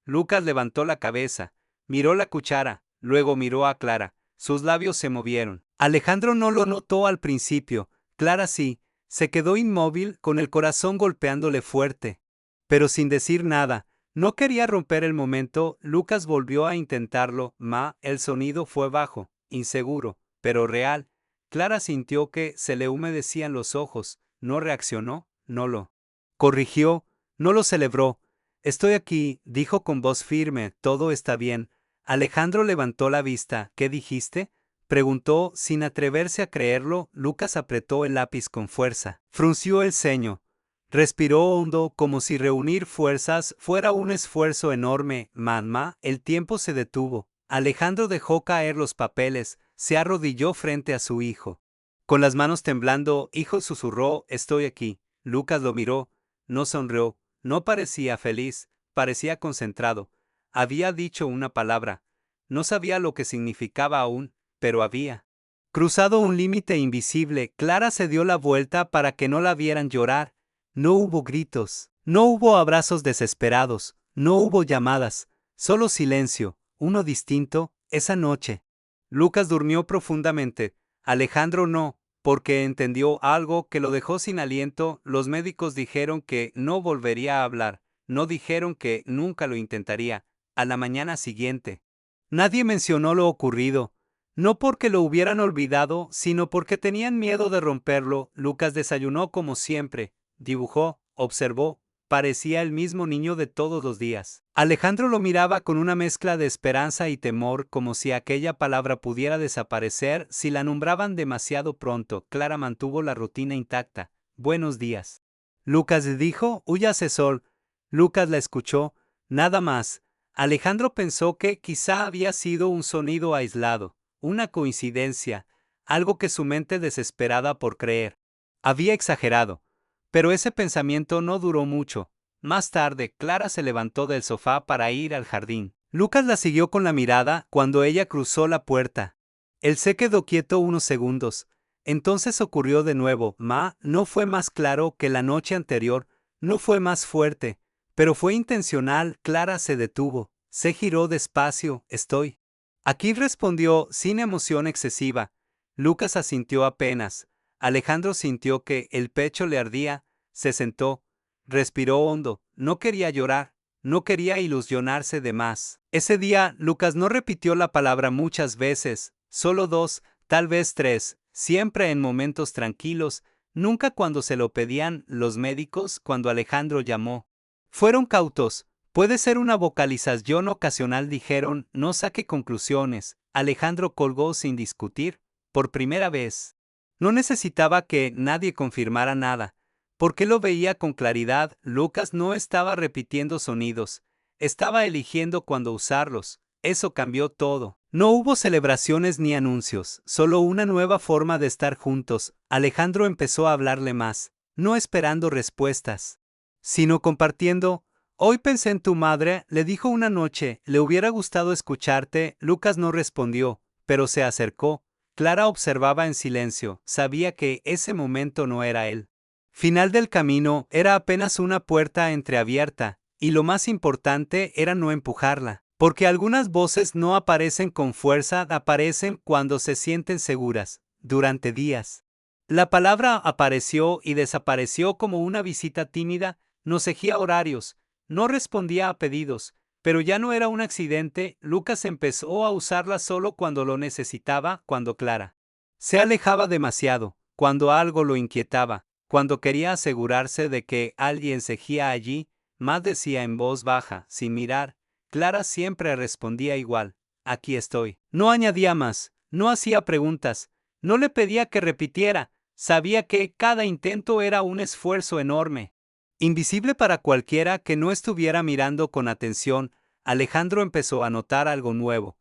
Lucas levantó la cabeza, miró la cuchara, luego miró a Clara. Sus labios se movieron. Alejandro no lo notó al principio. Clara sí. Se quedó inmóvil, con el corazón golpeándole fuerte, pero sin decir nada. No quería romper el momento. Lucas volvió a intentarlo. El sonido fue bajo, inseguro, pero real. Clara sintió que se le humedecían los ojos. No reaccionó, no lo corrigió, no lo celebró. Estoy aquí, dijo con voz firme, todo está bien. Alejandro levantó la vista. ¿Qué dijiste?, preguntó, sin atreverse a creerlo. Lucas apretó el lápiz con fuerza. Frunció el ceño. Respiró hondo, como si reunir fuerzas fuera un esfuerzo enorme. Mamá, el tiempo se detuvo. Alejandro dejó caer los papeles, se arrodilló frente a su hijo. Con las manos temblando, hijo, susurró, estoy aquí. Lucas lo miró, no sonrió, no parecía feliz, parecía concentrado. Había dicho una palabra. No sabía lo que significaba aún, pero había Cruzado un límite invisible, Clara se dio la vuelta para que no la vieran llorar. No hubo gritos, no hubo abrazos desesperados, no hubo llamadas, solo silencio, uno distinto, esa noche. Lucas durmió profundamente, Alejandro no, porque entendió algo que lo dejó sin aliento. Los médicos dijeron que no volvería a hablar, no dijeron que nunca lo intentaría. A la mañana siguiente, nadie mencionó lo ocurrido. No porque lo hubieran olvidado, sino porque tenían miedo de romperlo. Lucas desayunó como siempre, dibujó, observó, parecía el mismo niño de todos los días. Alejandro lo miraba con una mezcla de esperanza y temor, como si aquella palabra pudiera desaparecer si la nombraban demasiado pronto. Clara mantuvo la rutina intacta. Buenos días. Lucas dijo, huyase Sol. Lucas la escuchó, nada más. Alejandro pensó que quizá había sido un sonido aislado, una coincidencia, algo que su mente desesperada por creer había exagerado. Pero ese pensamiento no duró mucho. Más tarde, Clara se levantó del sofá para ir al jardín. Lucas la siguió con la mirada cuando ella cruzó la puerta. Él se quedó quieto unos segundos. Entonces ocurrió de nuevo. No fue más claro que la noche anterior, no fue más fuerte, pero fue intencional. Clara se detuvo, se giró despacio. Estoy aquí, respondió sin emoción excesiva. Lucas asintió apenas. Alejandro sintió que el pecho le ardía, se sentó, respiró hondo, no quería llorar, no quería ilusionarse de más. Ese día, Lucas no repitió la palabra muchas veces, solo 2, tal vez 3, siempre en momentos tranquilos, nunca cuando se lo pedían los médicos. Cuando Alejandro llamó, fueron cautos. Puede ser una vocalización ocasional, dijeron, no saque conclusiones. Alejandro colgó sin discutir, por primera vez. No necesitaba que nadie confirmara nada, porque lo veía con claridad. Lucas no estaba repitiendo sonidos, estaba eligiendo cuándo usarlos. Eso cambió todo. No hubo celebraciones ni anuncios, solo una nueva forma de estar juntos. Alejandro empezó a hablarle más, no esperando respuestas, sino compartiendo. Hoy pensé en tu madre, le dijo una noche, le hubiera gustado escucharte. Lucas no respondió, pero se acercó. Clara observaba en silencio, sabía que ese momento no era él. Final del camino, era apenas una puerta entreabierta, y lo más importante era no empujarla, porque algunas voces no aparecen con fuerza, aparecen cuando se sienten seguras, durante días. La palabra apareció y desapareció como una visita tímida, no seguía horarios, no respondía a pedidos, pero ya no era un accidente. Lucas empezó a usarla solo cuando lo necesitaba, cuando Clara se alejaba demasiado, cuando algo lo inquietaba, cuando quería asegurarse de que alguien seguía allí. Más decía en voz baja, sin mirar. Clara siempre respondía igual, aquí estoy. No añadía más, no hacía preguntas, no le pedía que repitiera, sabía que cada intento era un esfuerzo enorme, invisible para cualquiera que no estuviera mirando con atención. Alejandro empezó a notar algo nuevo.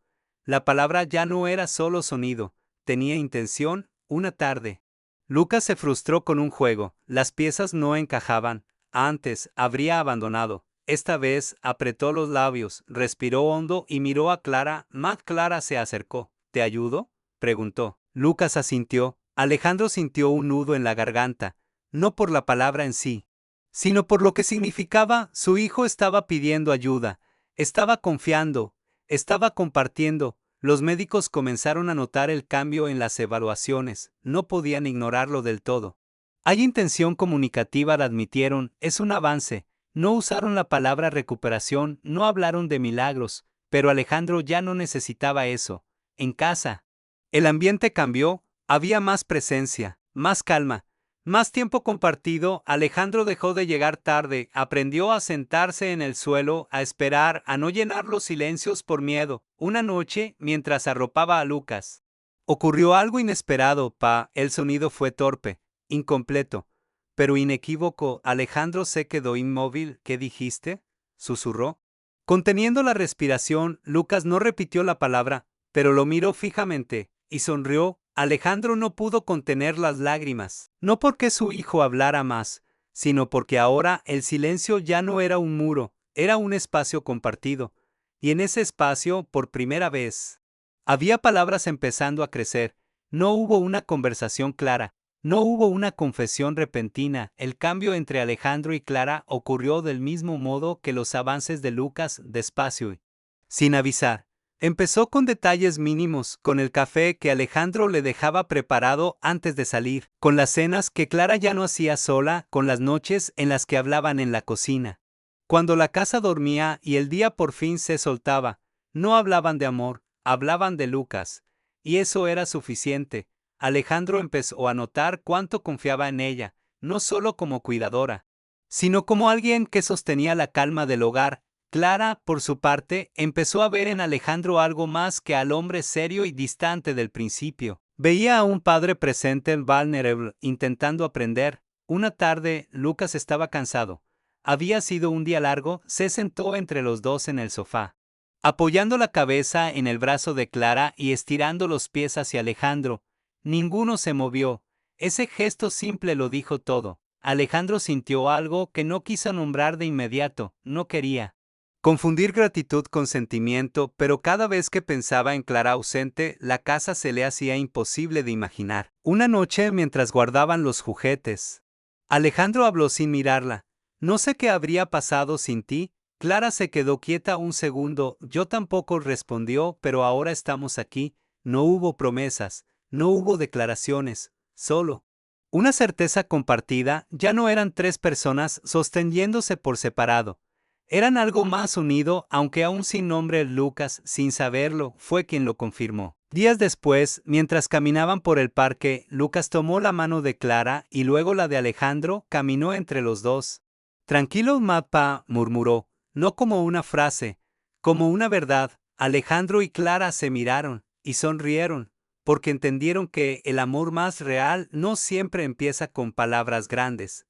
La palabra ya no era solo sonido, tenía intención. Una tarde, Lucas se frustró con un juego, las piezas no encajaban. Antes habría abandonado. Esta vez apretó los labios, respiró hondo y miró a Clara. Clara se acercó. ¿Te ayudo?, preguntó. Lucas asintió. Alejandro sintió un nudo en la garganta, no por la palabra en sí, sino por lo que significaba. Su hijo estaba pidiendo ayuda, estaba confiando, estaba compartiendo. Los médicos comenzaron a notar el cambio en las evaluaciones, no podían ignorarlo del todo. Hay intención comunicativa, admitieron, es un avance. No usaron la palabra recuperación, no hablaron de milagros, pero Alejandro ya no necesitaba eso. En casa, el ambiente cambió, había más presencia, más calma, más tiempo compartido. Alejandro dejó de llegar tarde, aprendió a sentarse en el suelo, a esperar, a no llenar los silencios por miedo. Una noche, mientras arropaba a Lucas, ocurrió algo inesperado. El sonido fue torpe, incompleto, pero inequívoco. Alejandro se quedó inmóvil. ¿Qué dijiste?, susurró. Conteniendo la respiración, Lucas no repitió la palabra, pero lo miró fijamente y sonrió. Alejandro no pudo contener las lágrimas, no porque su hijo hablara más, sino porque ahora el silencio ya no era un muro, era un espacio compartido, y en ese espacio, por primera vez, había palabras empezando a crecer, No hubo una conversación clara, no hubo una confesión repentina. El cambio entre Alejandro y Clara ocurrió del mismo modo que los avances de Lucas, despacio y sin avisar. Empezó con detalles mínimos, con el café que Alejandro le dejaba preparado antes de salir, con las cenas que Clara ya no hacía sola, con las noches en las que hablaban en la cocina. Cuando la casa dormía y el día por fin se soltaba, no hablaban de amor, hablaban de Lucas. Y eso era suficiente. Alejandro empezó a notar cuánto confiaba en ella, no solo como cuidadora, sino como alguien que sostenía la calma del hogar. Clara, por su parte, empezó a ver en Alejandro algo más que al hombre serio y distante del principio. Veía a un padre presente, vulnerable, intentando aprender. Una tarde, Lucas estaba cansado. Había sido un día largo. Se sentó entre los dos en el sofá, apoyando la cabeza en el brazo de Clara y estirando los pies hacia Alejandro. Ninguno se movió. Ese gesto simple lo dijo todo. Alejandro sintió algo que no quiso nombrar de inmediato. No quería confundir gratitud con sentimiento, pero cada vez que pensaba en Clara ausente, la casa se le hacía imposible de imaginar. Una noche, mientras guardaban los juguetes, Alejandro habló sin mirarla. No sé qué habría pasado sin ti. Clara se quedó quieta un segundo. Yo tampoco, respondió, pero ahora estamos aquí. No hubo promesas, no hubo declaraciones, solo una certeza compartida. Ya no eran tres personas sosteniéndose por separado. Eran algo más unido, aunque aún sin nombre. Lucas, sin saberlo, fue quien lo confirmó. Días después, mientras caminaban por el parque, Lucas tomó la mano de Clara y luego la de Alejandro, caminó entre los dos. Tranquilo, Mapa, murmuró, no como una frase, como una verdad. Alejandro y Clara se miraron y sonrieron, porque entendieron que el amor más real no siempre empieza con palabras grandes.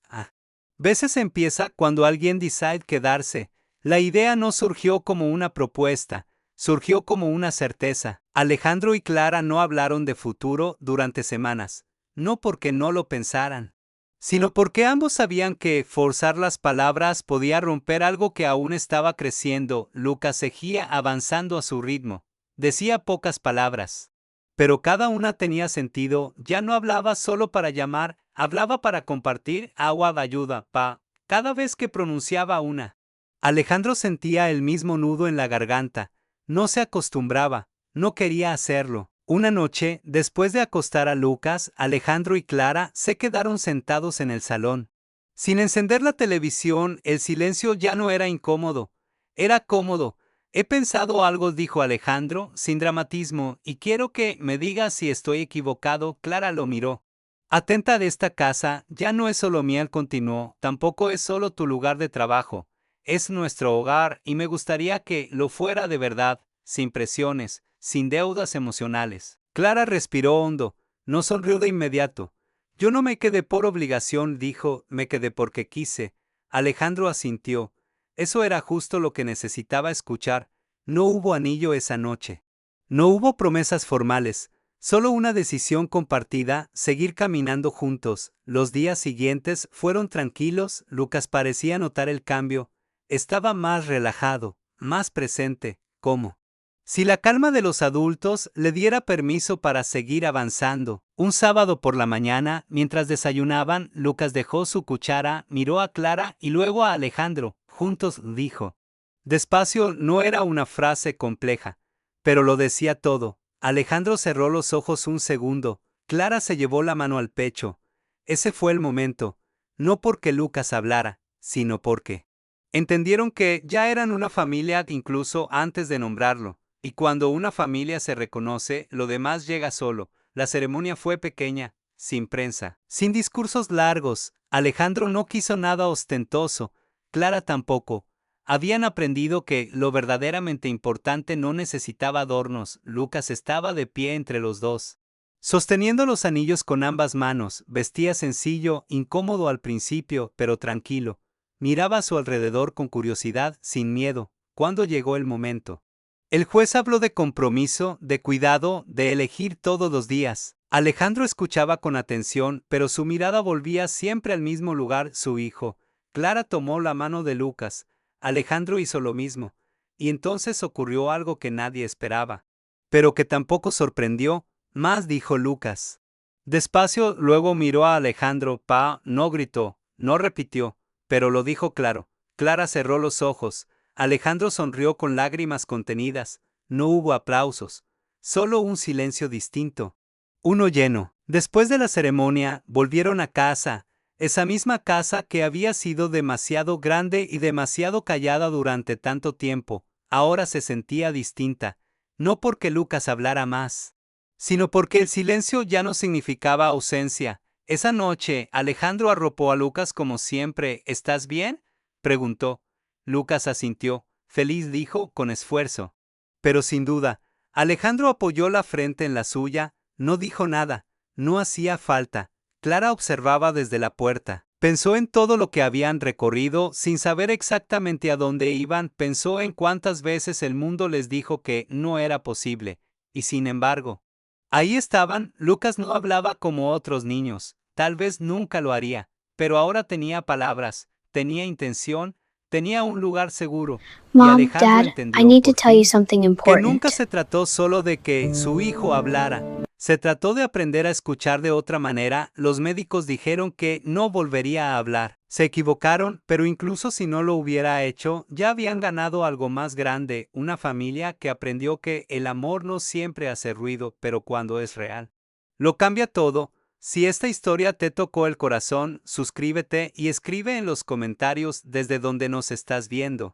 Veces empieza cuando alguien decide quedarse. La idea no surgió como una propuesta, surgió como una certeza. Alejandro y Clara no hablaron de futuro durante semanas, no porque no lo pensaran, sino porque ambos sabían que forzar las palabras podía romper algo que aún estaba creciendo. Lucas seguía avanzando a su ritmo. Decía pocas palabras, pero cada una tenía sentido. Ya no hablaba solo para llamar, hablaba para compartir. Agua de ayuda, pa. Cada vez que pronunciaba una, Alejandro sentía el mismo nudo en la garganta. No se acostumbraba, no quería hacerlo. Una noche, después de acostar a Lucas, Alejandro y Clara se quedaron sentados en el salón. Sin encender la televisión, el silencio ya no era incómodo, era cómodo. He pensado algo, dijo Alejandro, sin dramatismo, y quiero que me digas si estoy equivocado. Clara lo miró atenta. De esta casa ya no es solo mía, continuó, tampoco es solo tu lugar de trabajo, es nuestro hogar y me gustaría que lo fuera de verdad, sin presiones, sin deudas emocionales. Clara respiró hondo, no sonrió de inmediato. Yo no me quedé por obligación, dijo, me quedé porque quise. Alejandro asintió. Eso era justo lo que necesitaba escuchar. No hubo anillo esa noche. No hubo promesas formales. Solo una decisión compartida, seguir caminando juntos. Los días siguientes fueron tranquilos. Lucas parecía notar el cambio. Estaba más relajado, más presente, como si la calma de los adultos le diera permiso para seguir avanzando. Un sábado por la mañana, mientras desayunaban, Lucas dejó su cuchara, miró a Clara y luego a Alejandro. Juntos dijo. Despacio, no era una frase compleja, pero lo decía todo. Alejandro cerró los ojos un segundo. Clara se llevó la mano al pecho. Ese fue el momento, no porque Lucas hablara, sino porque entendieron que ya eran una familia incluso antes de nombrarlo. Y cuando una familia se reconoce, lo demás llega solo. La ceremonia fue pequeña, sin prensa, sin discursos largos. Alejandro no quiso nada ostentoso, Clara tampoco. Habían aprendido que lo verdaderamente importante no necesitaba adornos. Lucas estaba de pie entre los dos, sosteniendo los anillos con ambas manos. Vestía sencillo, incómodo al principio, pero tranquilo. Miraba a su alrededor con curiosidad, sin miedo. Cuando llegó el momento, el juez habló de compromiso, de cuidado, de elegir todos los días. Alejandro escuchaba con atención, pero su mirada volvía siempre al mismo lugar, su hijo. Clara tomó la mano de Lucas. Alejandro hizo lo mismo. Y entonces ocurrió algo que nadie esperaba, pero que tampoco sorprendió. Más dijo Lucas. Despacio, luego miró a Alejandro. No gritó, no repitió, pero lo dijo claro. Clara cerró los ojos. Alejandro sonrió con lágrimas contenidas. No hubo aplausos, solo un silencio distinto. Uno lleno. Después de la ceremonia, volvieron a casa, esa misma casa que había sido demasiado grande y demasiado callada durante tanto tiempo. Ahora se sentía distinta, no porque Lucas hablara más, sino porque el silencio ya no significaba ausencia. Esa noche, Alejandro arropó a Lucas como siempre. ¿Estás bien?, preguntó. Lucas asintió. Feliz, dijo, con esfuerzo. Pero sin duda, Alejandro apoyó la frente en la suya, no dijo nada, no hacía falta. Clara observaba desde la puerta. Pensó en todo lo que habían recorrido, sin saber exactamente a dónde iban. Pensó en cuántas veces el mundo les dijo que no era posible. Y sin embargo, ahí estaban. Lucas no hablaba como otros niños, tal vez nunca lo haría, pero ahora tenía palabras, tenía intención, tenía un lugar seguro. Y Mom, Alejandro Dad, I entendió, need to por tell you fin, something que nunca important. se trató solo de que su hijo hablara. Se trató de aprender a escuchar de otra manera. Los médicos dijeron que no volvería a hablar. Se equivocaron, pero incluso si no lo hubiera hecho, ya habían ganado algo más grande, una familia que aprendió que el amor no siempre hace ruido, pero cuando es real, lo cambia todo. Si esta historia te tocó el corazón, suscríbete y escribe en los comentarios desde donde nos estás viendo.